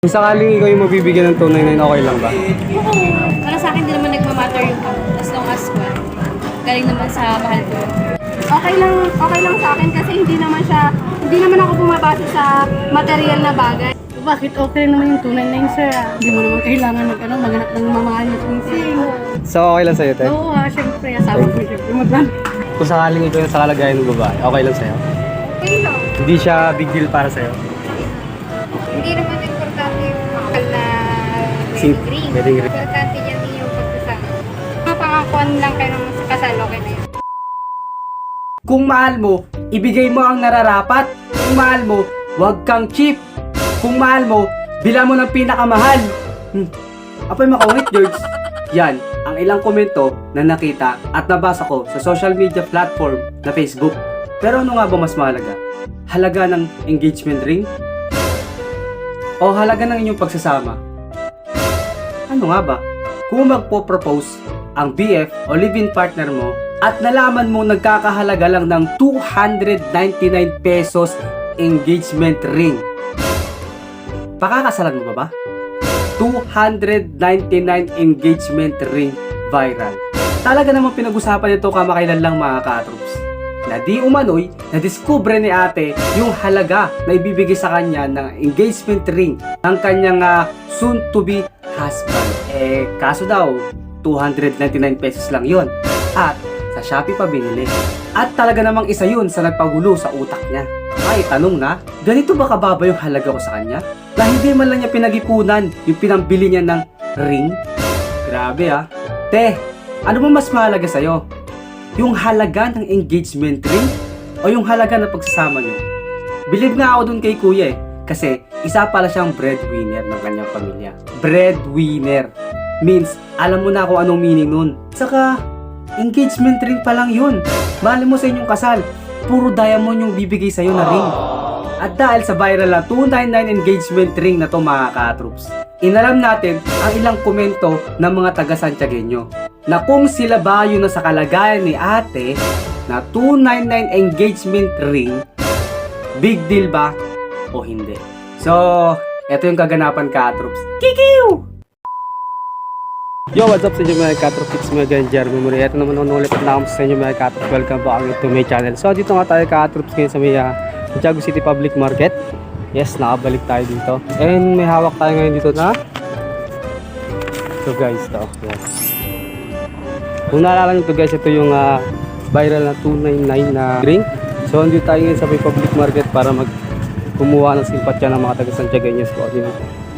Kung sakaling ikaw yung mabibigyan ng 299, okay lang ba? Oo. Para sa akin, di naman nagmamatter yung as long as well. Galing naman sa mahal ko. Okay lang sa akin kasi hindi naman ako bumabase sa material na bagay. Bakit okay naman yung 299, sir? Hindi mo naman kailangan maganap ng mamahal na tumising. So, okay lang sa'yo, te? Oo, syempre, asawa ko syempre maganda. Kung sakaling ikaw yung sa kalagayan ng babae, okay lang sa'yo? Okay lang. Hindi siya big deal para sa'yo? Hindi naman importante yung mahal na Si- wedding ring. wedding ring. Importante yan yung pagkasama. Mapangakuan lang kayo ng sa kasal, okay na yun. Kung mahal mo, ibigay mo ang nararapat. Kung mahal mo, huwag kang cheap. Kung mahal mo, bila mo ng pinakamahal. Apay makaungit, George. Yan, ang ilang komento na nakita at nabasa ko sa social media platform na Facebook. Pero ano nga ba mas mahalaga? Halaga ng engagement ring? O halaga ng inyong pagsasama? Ano nga ba? Kung magpo-propose ang BF o live-in partner mo at nalaman mo nagkakahalaga lang ng 299 pesos engagement ring, pakakasalan mo ba? 299 engagement ring viral. Talaga namang pinag-usapan ito kamakailan lang mga ka-troops. Na di umano'y nadiskubre ni ate yung halaga na ibibigay sa kanya ng engagement ring ng kanyang soon-to-be husband. Kaso daw, 299 pesos lang yon. At sa Shopee pa binili. At talaga namang isa yun sa nagpagulo sa utak niya. Ay, tanong na, ganito ba kababa yung halaga ko sa kanya? Na hindi man lang niya pinag-ipunan yung pinambili niya ng ring? Grabe Te, ano ba mas mahalaga sa'yo? Yung halaga ng engagement ring? O yung halaga ng pagsasama niyo? Believe nga ako dun kay kuya kasi isa pala siyang breadwinner ng kanyang pamilya. Breadwinner means alam mo na kung anong meaning nun. Saka engagement ring pa lang yun. Mali mo sa inyong kasal, puro diamond yung bibigay sa'yo na ring. At dahil sa viral na 299 engagement ring na to mga ka-troops, inalam natin ang ilang komento ng mga taga Santiagueño na kung sila ba yun na sa kalagayan ni ate na 299 engagement ring, big deal ba o hindi? So, eto yung kaganapan ka-troops. Kikiw! Yo, what's up sa inyo mga ka-troops? It's me again, Jeremy Murray. Ito naman ang ulit na sa inyo mga ka-troops. Welcome back to my channel. So, dito nga tayo ka-troops ngayon sa may Santiago City Public Market. Yes, nakabalik tayo dito. And may hawak tayo ngayon dito na ito guys, to. Yes. Kung naalala nyo to guys, ito yung viral na 299 na ring. So, andito tayo ngayon sa may public market para kumuha ng simpatya ng mga taga Santiagueños ko. Yung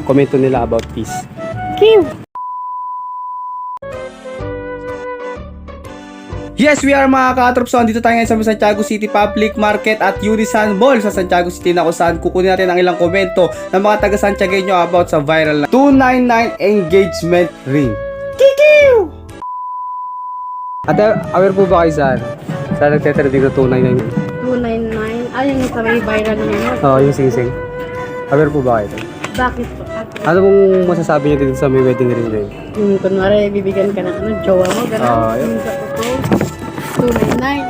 komento nila about this. Yes, we are mga ka-troops. So, andito tayo ngayon sa Santiago City Public Market at Unisan Mall sa Santiago City na kung saan kukunin natin ang ilang komento ng mga taga Santiagueño about sa viral na 299 engagement ring. Kikiw! Ate, aware po ba kayo saan? Saan nagtetrending na 299? 299, ayun yung sa may viral na yun. Oo, yung sing-sing. Aware po ba kayo? Bakit po? Ano pong masasabi niyo dito sa may wedding ring ring? Yung kunwari, bibigyan ka ng jowa mo, gano'n. Yun. Yung sa totoo,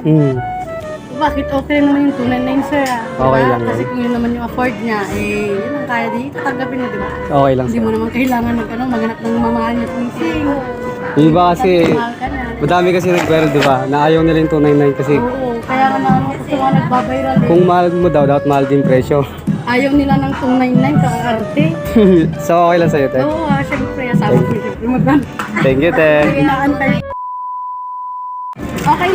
299. Bakit okay naman yung 299, sir? Okay lang Kasi yan. kung yun naman yung afford niya, yun ang kaya dito, tanggapin mo, di ba? Okay lang Hindi sir. mo naman kailangan maganap ng mamahal na tumising. Yung iba kasi, Mahal ka na. madami kasi nag-viral di ba? Na ayaw nila yung 299 kasi Oo, kaya nga naman gusto nga nagbabiral eh. kung mahal mo daw, dapat mahal din presyo. Ayaw nila ng 299, kakarte. So okay lang sa'yo, te. Oo, syempre, asawa ko syempre maganda. Thank you, te. Inaantay. Okay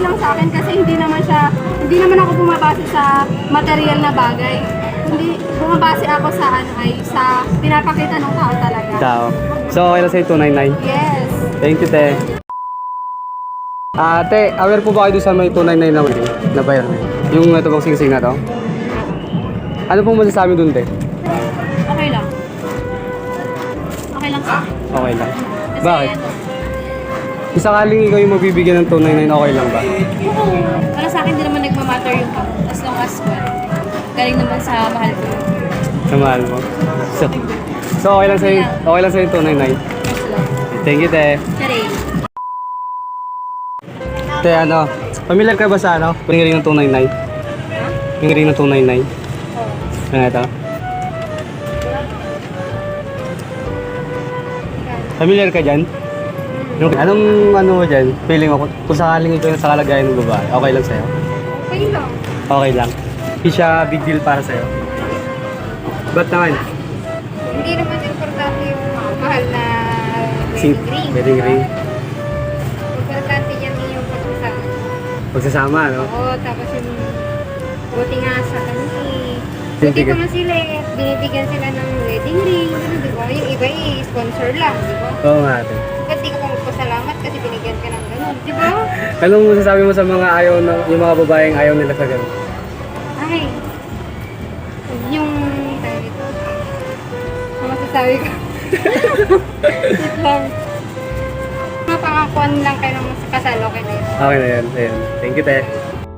lang sa akin kasi hindi naman ako bumabase sa material na bagay. Hindi bumabase ako sa sa pinapakita ng tao talaga. Tao. So okay lang sa'yo 299. Yes. Thank you, te. Te, aware po ba kayo doon sa may 299 na wedding? Na viral na yun? Yung ito bang sing-sing na to? Ano pong masasabi doon, te? Okay lang. Okay lang sa akin. Okay lang. Kasi Bakit? ano, Kung sakaling ikaw yung mabibigyan ng 299, okay lang ba? oo. Para sa akin, di naman nagmamatter yung as long as well. Galing naman sa mahal ko. Sa mahal mo. So okay lang sa'yo, okay lang sa'yo 299. Yes lang. Thank you, te. Tari. Te, ano? Familiar ka ba sa ano? Yung ring ng 299? Yung ring ng 299? Ano ito? Familiar ka dyan? Anong ano mo dyan? Feeling mo, kung sakaling ikaw yung sa kalagayan ng babae, okay lang sa'yo? Okay lang. Okay lang. Hindi siya big deal para sa'yo. Ba't naman? Hindi naman importante yung mahal na Sing- wedding ring. wedding ring. Importante yan yung pagsasama. Pagsasama, no? Oo, tapos yung buti nga sa kanila eh. Buti Binibigyan- ko na sila eh. Binibigyan sila ng wedding ring. Ano, di ba? Yung iba eh, sponsor lang, di ba? Oo nga ate. Ba't di ka pa magpasalamat kasi binigyan ka ng ganun, di ba? Anong masasabi mo sa mga ayaw na, yung mga babaeng ayaw nila sa ganun? Ay, yung, tawag ito, ano masasabi ko? Wait lang. Mapangakuan lang kayo ng kasal, okay na yun. Okay na yan. Ayan. Thank you, te.